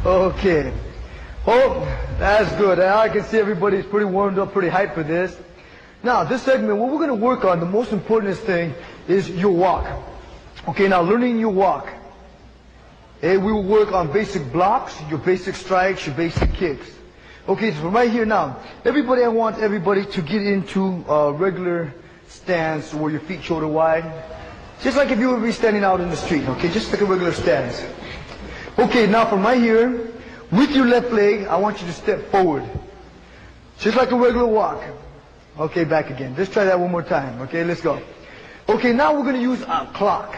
Okay. Oh, that's good. I can see everybody's pretty warmed up, pretty hyped for this. Now, this segment, what we're going to work on, the most important thing is your walk. Okay, now learning your walk. We will work on basic blocks, your basic strikes, your basic kicks. Okay, so from right here now, I want everybody to get into a regular stance where your feet shoulder wide. Just like if you would be standing out in the street, okay, just like a regular stance. Okay, now from right here, with your left leg, I want you to step forward. Just like a regular walk. Okay, back again. Let's try that one more time. Okay, let's go. Okay, now we're going to use a clock.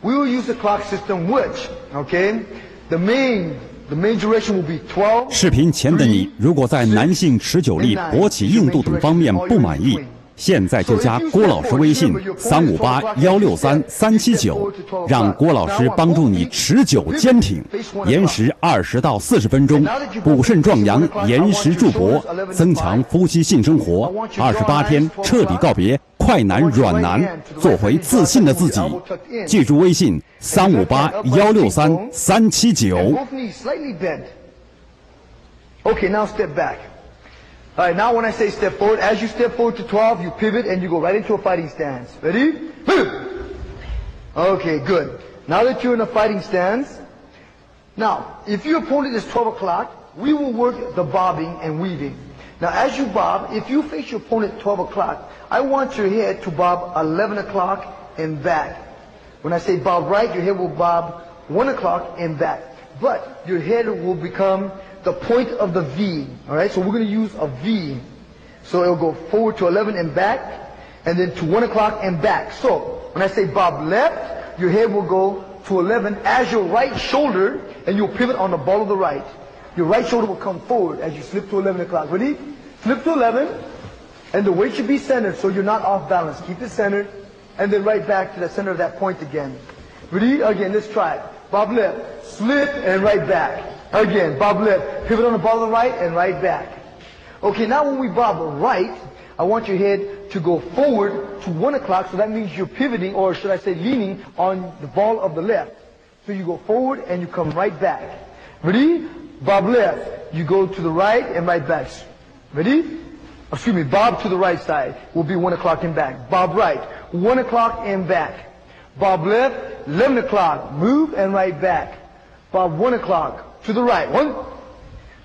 We will use the clock system, which, okay, the main duration will be 12. 视频前的你，如果在男性持久力、勃起硬度等方面不满意，现在就加郭老师微信358163379，让郭老师帮助你持久坚挺，延时20到40分钟，补肾壮阳，延时助勃，增强夫妻性生活，28天彻底告别快男软男，做回自信的自己。记住微信358163379。Okay, now step back. All right, now when I say step forward, as you step forward to 12, you pivot and you go right into a fighting stance. Ready? Move! Okay, good. Now that you're in a fighting stance, now, if your opponent is 12 o'clock, we will work the bobbing and weaving. Now, as you bob, if you face your opponent at 12 o'clock, I want your head to bob 11 o'clock and back. When I say bob right, your head will bob 1 o'clock and back. But your head will become the point of the V. All right, so we're going to use a V. So it'll go forward to 11 and back, and then to 1 o'clock and back. So when I say bob left, your head will go to 11 as your right shoulder, and you'll pivot on the ball of the right. Your right shoulder will come forward as you slip to 11 o'clock. Ready? Flip to 11, and the weight should be centered so you're not off balance. Keep it centered, and then right back to the center of that point again. Ready? Again, let's try it. Bob left, slip, and right back. Again, bob left, pivot on the ball of the right, and right back. Okay, now when we bob right, I want your head to go forward to 1 o'clock, so that means you're pivoting, or should I say leaning, on the ball of the left. So you go forward and you come right back. Ready? Bob left, you go to the right and right back. Ready? Excuse me, bob to the right side will be 1 o'clock and back. Bob right, 1 o'clock and back. Bob left, 11 o'clock, move and right back. Bob 1 o'clock, to the right, 1,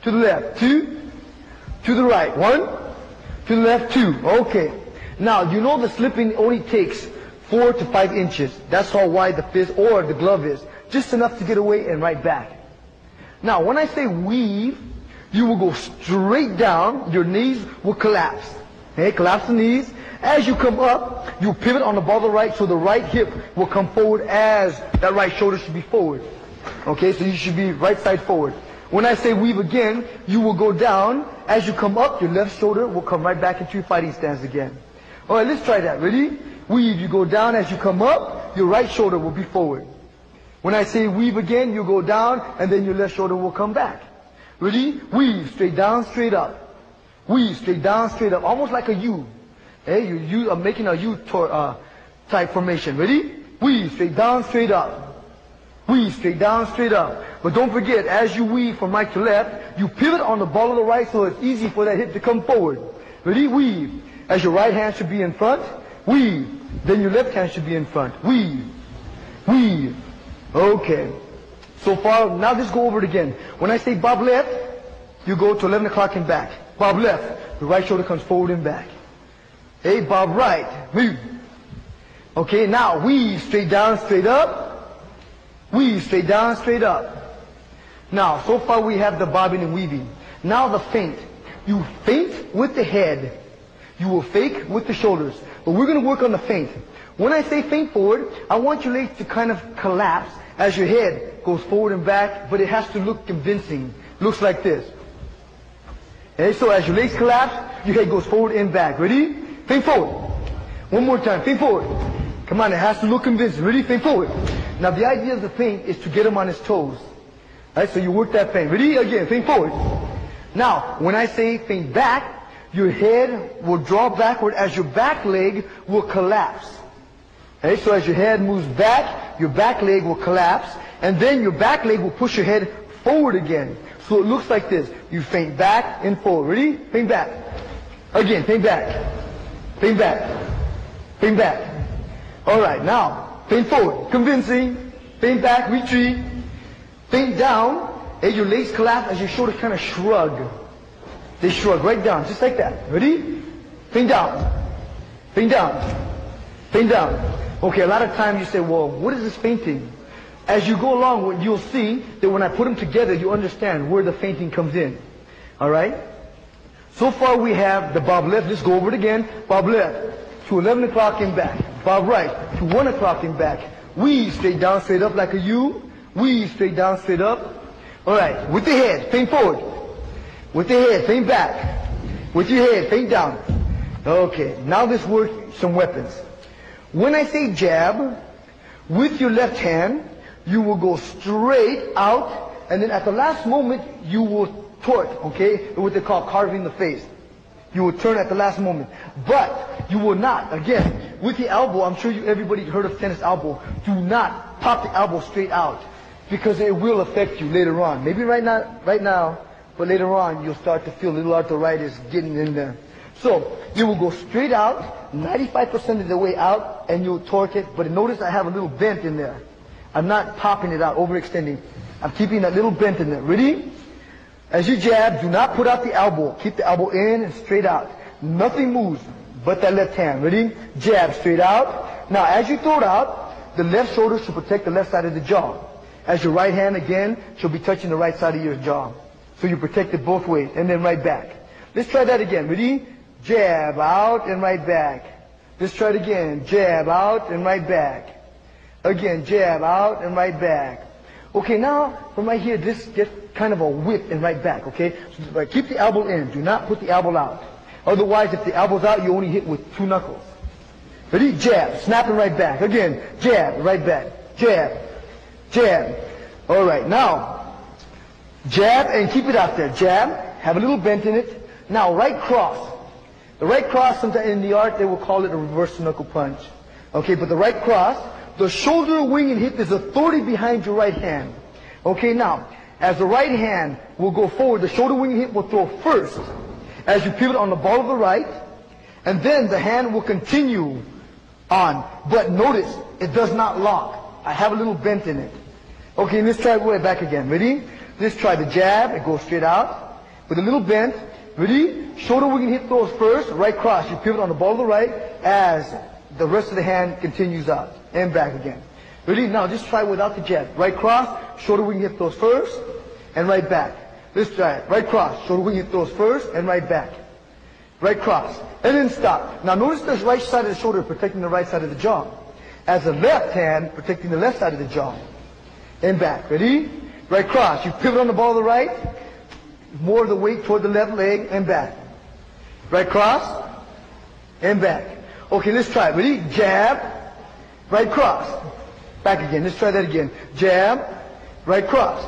to the left, 2, to the right, 1, to the left, 2. Okay. Now, you know the slipping only takes 4 to 5 inches. That's how wide the fist or the glove is. Just enough to get away and right back. Now, when I say weave, you will go straight down. Your knees will collapse. Okay, collapse the knees. As you come up, you pivot on the ball of the right, so the right hip will come forward as that right shoulder should be forward. Okay, so you should be right side forward. When I say weave again, you will go down. As you come up, your left shoulder will come right back into your fighting stance again. All right, let's try that. Ready? Weave. You go down. As you come up, your right shoulder will be forward. When I say weave again, you go down, and then your left shoulder will come back. Ready? Weave. Straight down, straight up. Weave. Straight down, straight up. Almost like a U. Okay, you are making a U type formation. Ready? Weave. Straight down, straight up. Weave, straight down, straight up. But don't forget, as you weave from right to left, you pivot on the ball of the right so it's easy for that hip to come forward. Ready? Weave. As your right hand should be in front, weave. Then your left hand should be in front. Weave. Weave. Okay. So far, now let's go over it again. When I say bob left, you go to 11 o'clock and back. Bob left, the right shoulder comes forward and back. Hey, bob right, move. Okay, now weave, straight down, straight up. Weave, straight down, straight up. Now, so far we have the bobbing and weaving. Now the feint. You feint with the head. You will fake with the shoulders. But we're going to work on the feint. When I say feint forward, I want your legs to kind of collapse as your head goes forward and back, but it has to look convincing. Looks like this. Okay, so as your legs collapse, your head goes forward and back. Ready? Feint forward. One more time. Feint forward. Come on, it has to look convincing. Ready? Feint forward. Now the idea of the feint is to get him on his toes. Right, so you work that feint. Ready? Again, feint forward. Now, when I say feint back, your head will draw backward as your back leg will collapse. Okay, so as your head moves back, your back leg will collapse, and then your back leg will push your head forward again. So it looks like this. You feint back and forward. Ready? Feint back. Again, feint back. Feint back. Feint back. All right, now, feint forward. Convincing. Feint back, retreat. Feint down. As your legs collapse, as your shoulders kind of shrug. They shrug right down, just like that. Ready? Feint down. Feint down. Feint down. Okay, a lot of times you say, well, what is this feinting? As you go along, you'll see that when I put them together, you understand where the feinting comes in. All right? So far we have the bob left. Let's go over it again. Bob left to 11 o'clock and back. Bob right to 1 o'clock and back. Weave straight down, straight up like a U. Weave straight down, straight up. All right. With the head, feint forward. With the head, feint back. With your head, feint down. Okay. Now let's work some weapons. When I say jab, with your left hand, you will go straight out, and then at the last moment, you will torque, okay? What they call carving the face. You will turn at the last moment. But you will not, again, with the elbow, I'm sure everybody heard of tennis elbow, do not pop the elbow straight out, because it will affect you later on. Maybe right now, but later on, you'll start to feel a little arthritis getting in there. So, you will go straight out, 95% of the way out, and you'll torque it, but notice I have a little bent in there. I'm not popping it out, overextending. I'm keeping that little bent in there. Ready? As you jab, do not put out the elbow. Keep the elbow in and straight out. Nothing moves but that left hand. Ready? Jab, straight out. Now, as you throw it out, the left shoulder should protect the left side of the jaw. As your right hand, again, should be touching the right side of your jaw. So you protect it both ways, and then right back. Let's try that again. Ready? Jab, out, and right back. Let's try it again. Jab, out, and right back. Again, jab, out, and right back. Okay, now, from right here, this gets kind of a whip and right back, okay? So keep the elbow in. Do not put the elbow out. Otherwise, if the elbow's out, you only hit with 2 knuckles. Ready? Jab, snap and right back. Again, jab, right back. Jab, jab. All right, now, jab and keep it out there. Jab, have a little bend in it. Now, right cross. The right cross, sometimes in the art, they will call it a reverse knuckle punch. Okay, but the right cross, the shoulder, wing, and hip is authority behind your right hand. Okay, now, as the right hand will go forward, the shoulder, wing, and hip will throw first as you pivot on the ball of the right, and then the hand will continue on. But notice, it does not lock. I have a little bent in it. Okay, let's try it right back again. Ready? Let's try the jab. It goes straight out with a little bend. Ready? Shoulder, wing, and hip throws first. Right cross. You pivot on the ball of the right as the rest of the hand continues out. And back again. Ready? Now just try without the jab. Right cross, shoulder, wing, hip throws first, and right back. Let's try it. Right cross, shoulder, wing, hip throws first, and right back. Right cross. And then stop. Now notice the right side of the shoulder protecting the right side of the jaw. As the left hand protecting the left side of the jaw. And back. Ready? Right cross. You pivot on the ball of the right. More of the weight toward the left leg, and back. Right cross, and back. Okay, let's try it. Ready? Jab. Right cross. Back again. Let's try that again. Jab. Right cross.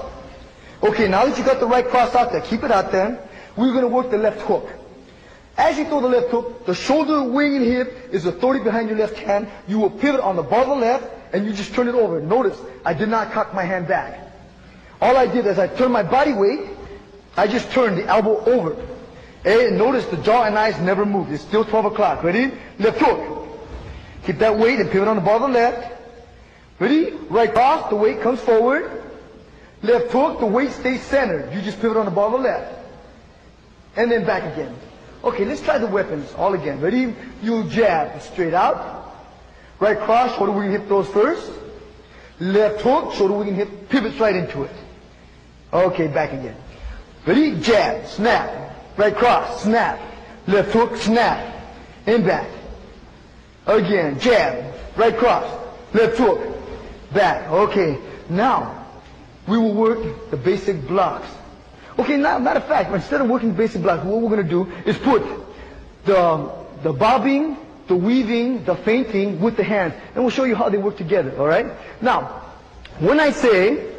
Okay, now that you got the right cross out there, keep it out there. We're going to work the left hook. As you throw the left hook, the shoulder, wing, and hip is authority behind your left hand. You will pivot on the ball of the left, and you just turn it over. Notice, I did not cock my hand back. All I did is I turned my body weight, I just turned the elbow over. And notice the jaw and eyes never moved. It's still 12 o'clock. Ready? Left hook. Keep that weight and pivot on the ball of the left. Ready? Right cross, the weight comes forward. Left hook, the weight stays centered. You just pivot on the ball of the left. And then back again. Okay, let's try the weapons all again. Ready? You jab straight out. Right cross, shoulder, wing, hip throws first. Left hook, shoulder, wing, hip pivots right into it. Okay, back again. Ready? Jab, snap. Right cross, snap. Left hook, snap. And back. Again, jab. Right cross. Left hook. Back. Okay. Now, we will work the basic blocks. Okay, now, matter of fact, instead of working the basic blocks, what we're going to do is put the bobbing, the weaving, the feinting with the hands. And we'll show you how they work together, all right? Now, when I say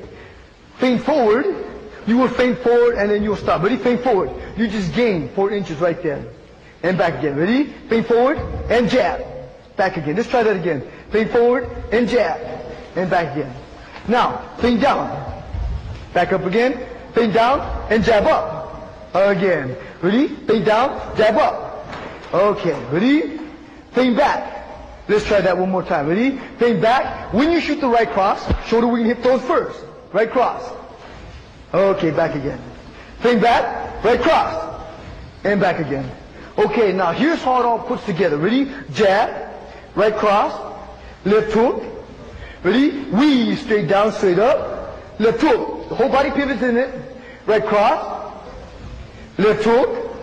feint forward, you will feint forward and then you'll stop. Ready? Feint forward. You just gain 4 inches right there. And back again. Ready? Feint forward and jab. Back again. Let's try that again. Feint forward and jab. And back again. Now, feint down. Back up again. Feint down and jab up. Again. Ready? Feint down, jab up. Okay. Ready? Feint back. Let's try that one more time. Ready? Feint back. When you shoot the right cross, shoulder wing hip toes first. Right cross. Okay, back again. Feint back, right cross. And back again. Okay, now here's how it all puts together. Ready? Jab, right cross, left hook. Ready? Weave, straight down, straight up. Left hook. The whole body pivots in it. Right cross, left hook.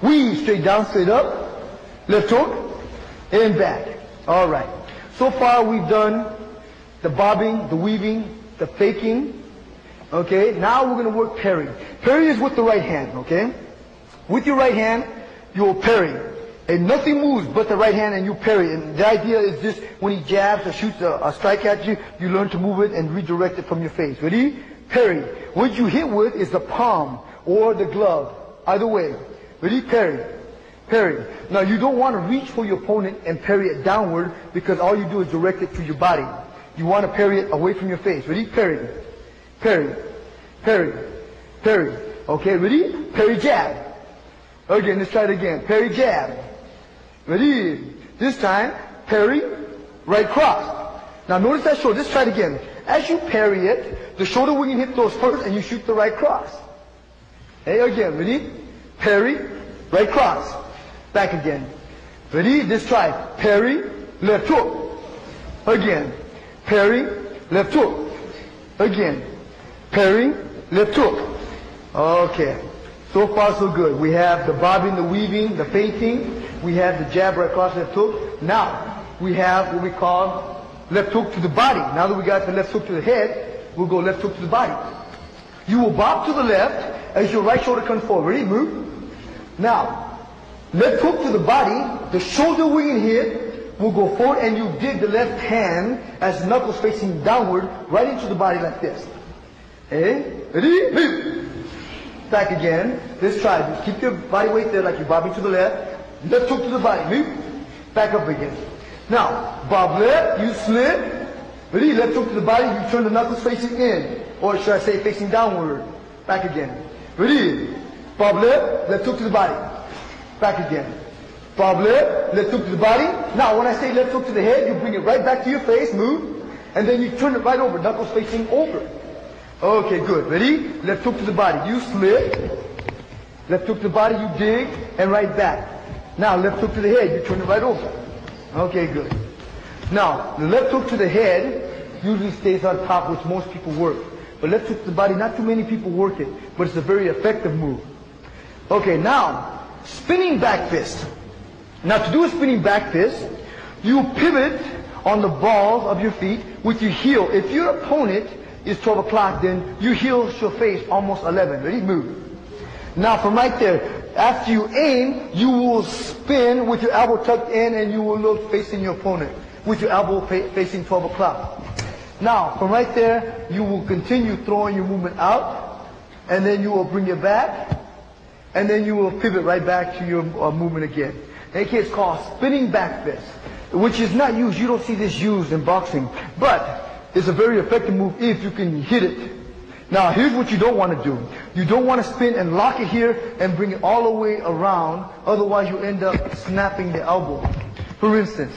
Weave, straight down, straight up. Left hook, and back. All right. So far we've done the bobbing, the weaving, the faking. Okay. Now we're going to work parry. Parry is with the right hand. Okay. With your right hand, you will parry. And nothing moves but the right hand and you parry. And the idea is just when he jabs or shoots a strike at you, you learn to move it and redirect it from your face. Ready? Parry. What you hit with is the palm or the glove. Either way. Ready? Parry. Parry. Now you don't want to reach for your opponent and parry it downward because all you do is direct it to your body. You want to parry it away from your face. Ready? Parry. Parry. Parry. Parry. Okay, ready? Parry jab. Again, let's try it again. Parry jab. Ready? This time, parry, right cross. Now notice that shoulder. Let's try it again. As you parry it, the shoulder wing and hip goes first and you shoot the right cross. Hey, again, ready? Parry, right cross. Back again. Ready? Let's try. Parry, left hook. Again. Parry, left hook. Again. Parry, left hook. Okay. So far so good. We have the bobbing, the weaving, the feinting. We have the jab, right cross, left hook. Now, we have what we call left hook to the body. Now that we got the left hook to the head, we'll go left hook to the body. You will bob to the left as your right shoulder comes forward. Ready? Move. Now, left hook to the body, the shoulder wing and hip will go forward and you dig the left hand as knuckles facing downward right into the body like this. Okay? Ready? Move. Back again. Let's try. Just keep your body weight there like you're bobbing to the left. Left hook to the body. Move. Back up again. Now, bob left, you slip. Ready? Left hook to the body, you turn the knuckles facing in. Or should I say facing downward. Back again. Ready? Bob left hook to the body. Back again. Bob left hook to the body. Now, when I say left hook to the head, you bring it right back to your face, move, and then you turn it right over, knuckles facing over. Okay, good. Ready? Left hook to the body. You slip. Left hook to the body, you dig, and right back. Now, left hook to the head, you turn it right over. Okay, good. Now, the left hook to the head usually stays on top, which most people work. But left hook to the body, not too many people work it, but it's a very effective move. Okay, now, spinning back fist. Now, to do a spinning back fist, you pivot on the balls of your feet with your heel. If your opponent is 12 o'clock, then your heel should face almost 11. Ready? Move. Now, from right there, after you aim, you will spin with your elbow tucked in and you will look facing your opponent with your elbow facing 12 o'clock. Now, from right there, you will continue throwing your movement out, and then you will bring it back, and then you will pivot right back to your movement again. It's called spinning back fist, which is not used. You don't see this used in boxing, but it's a very effective move if you can hit it. Now, here's what you don't want to do. You don't want to spin and lock it here and bring it all the way around. Otherwise, you end up snapping the elbow. For instance,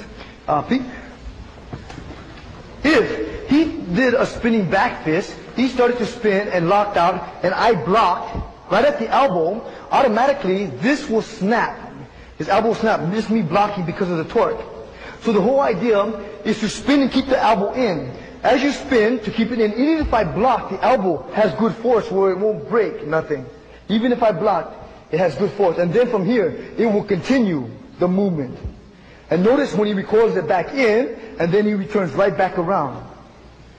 if he did a spinning back fist, he started to spin and locked out, and I blocked right at the elbow, automatically this will snap. His elbow will snap. This is me blocking because of the torque. So the whole idea is to spin and keep the elbow in. As you spin, to keep it in, even if I block, the elbow has good force where it won't break nothing. Even if I block, it has good force. And then from here, it will continue the movement. And notice when he recoils it back in, and then he returns right back around.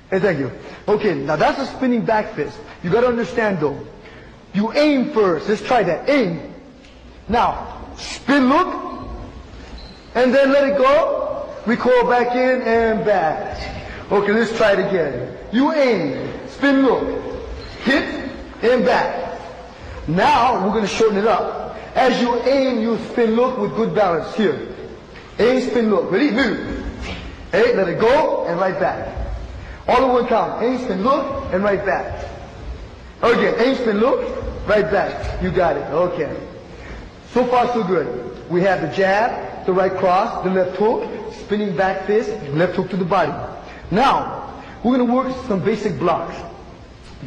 Hey, thank you. Okay, now that's a spinning back fist. You got to understand though. You aim first. Let's try that. Aim. Now, spin look, and then let it go. Recoil back in and back. Okay, let's try it again. You aim, spin look, hit, and back. Now, we're going to shorten it up. As you aim, you spin look with good balance. Here. Aim, spin look. Ready? Move. Hey, let it go, and right back. All the way count. Aim, spin look, and right back. Again, aim, spin, look, right back. You got it. Okay. So far, so good. We have the jab, the right cross, the left hook, spinning back fist, left hook to the body. Now, we're going to work some basic blocks.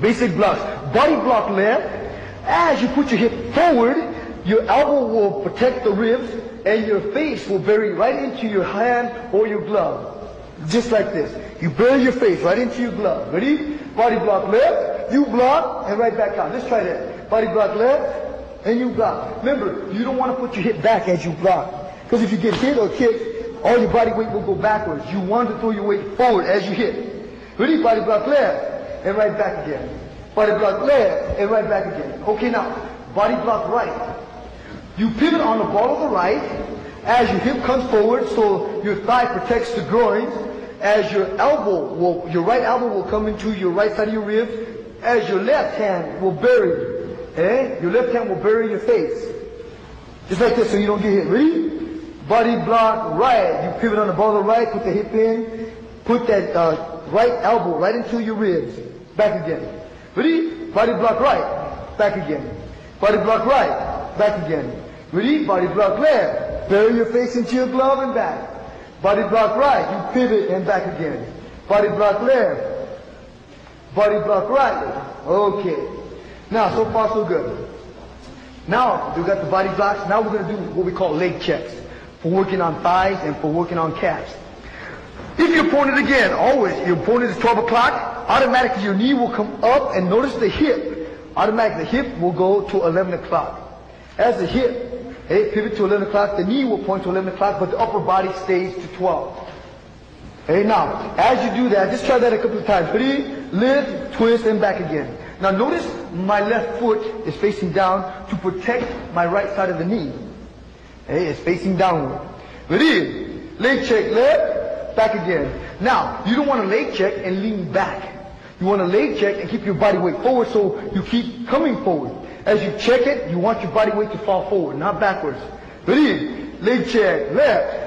Basic blocks. Body block left. As you put your hip forward, your elbow will protect the ribs and your face will bury right into your hand or your glove. Just like this. You bury your face right into your glove. Ready? Body block left, you block, and right back out. Let's try that. Body block left, and you block. Remember, you don't want to put your hip back as you block. Because if you get hit or kicked, all your body weight will go backwards. You want to throw your weight forward as you hit. Ready? Body block left, and right back again. Body block left, and right back again. Okay, now, body block right. You pivot on the ball of the right as your hip comes forward so your thigh protects the groin. As your right elbow will come into your right side of your ribs. As your left hand will bury, your left hand will bury your face. Just like this so you don't get hit. Ready? Body block right. You pivot on the ball of the right, put the hip in, put that right elbow right into your ribs. Back again. Ready? Body block right. Back again. Body block right. Back again. Ready? Body block left. Bury your face into your glove and back. Body block right. You pivot and back again. Body block left. Body block right. Okay. Now, so far so good. Now, we got the body blocks. Now we're going to do what we call leg checks for working on thighs and for working on calves. If your opponent, again, always, your opponent is 12 o'clock, automatically your knee will come up and notice the hip. Automatically the hip will go to 11 o'clock. As the hip, pivot to 11 o'clock, the knee will point to 11 o'clock, but the upper body stays to 12. Now, as you do that, just try that a couple of times. Ready? Lift, twist, and back again. Now notice my left foot is facing down to protect my right side of the knee. It's facing downward. Ready? Leg check, left, back again. Now, you don't want to leg check and lean back. You want to leg check and keep your body weight forward so you keep coming forward. As you check it, you want your body weight to fall forward, not backwards. Ready? Leg check, left.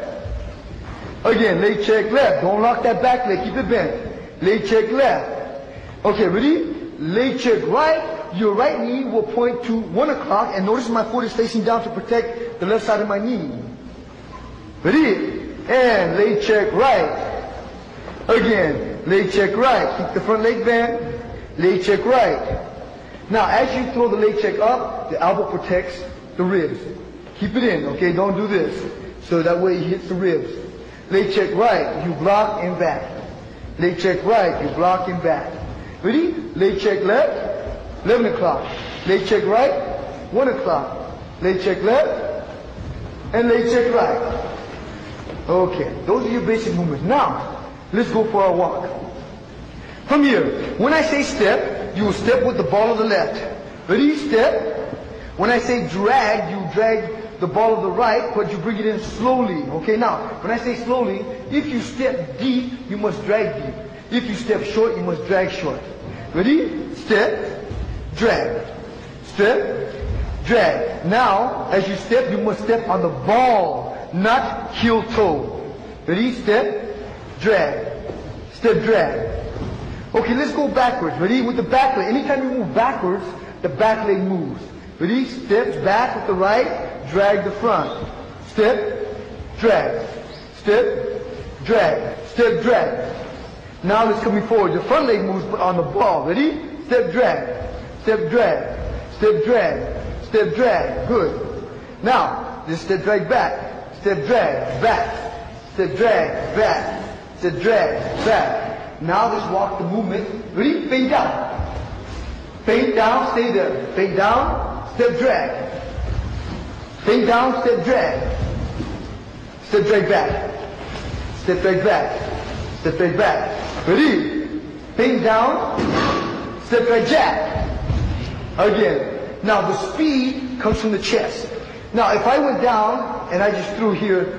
Again, leg check, left. Don't lock that back leg, keep it bent. Leg check, left. Okay, ready? Leg check right. Your right knee will point to 1 o'clock, and notice my foot is facing down to protect the left side of my knee. Ready? And leg check right. Again, leg check right. Keep the front leg bent. Leg check right. Now, as you throw the leg check up, the elbow protects the ribs. Keep it in, okay? Don't do this. So that way it hits the ribs. Leg check right, you block and back. Leg check right, you block and back. Ready? Leg check left, 11 o'clock. Leg check right, 1 o'clock. Leg check left, and leg check right. Okay, those are your basic movements. Now, let's go for our walk. From here, when I say step, you will step with the ball of the left. Ready? Step. When I say drag, you drag the ball of the right, but you bring it in slowly. Okay, now, when I say slowly, if you step deep, you must drag deep. If you step short, you must drag short. Ready? Step, drag. Step, drag. Now, as you step, you must step on the ball, not heel toe. Ready? Step, drag. Step, drag. Okay, let's go backwards. Ready? With the back leg. Anytime you move backwards, the back leg moves. Ready? Step back with the right, drag the front. Step, drag. Step, drag. Step, drag. Now let's come forward. The front leg moves on the ball. Ready? Step, drag. Step, drag. Step, drag. Step, drag. Good. Now, just step, drag back. Step, drag, back. Step, drag, back. Step, drag, back. Now let's walk the movement. Ready? Fade down. Fade down, stay there. Fade down, step drag. Fade down, step drag. Step drag back. Step drag back. Step drag back. Ready? Fade down, step drag jab. Again. Now the speed comes from the chest. Now if I went down and I just threw here,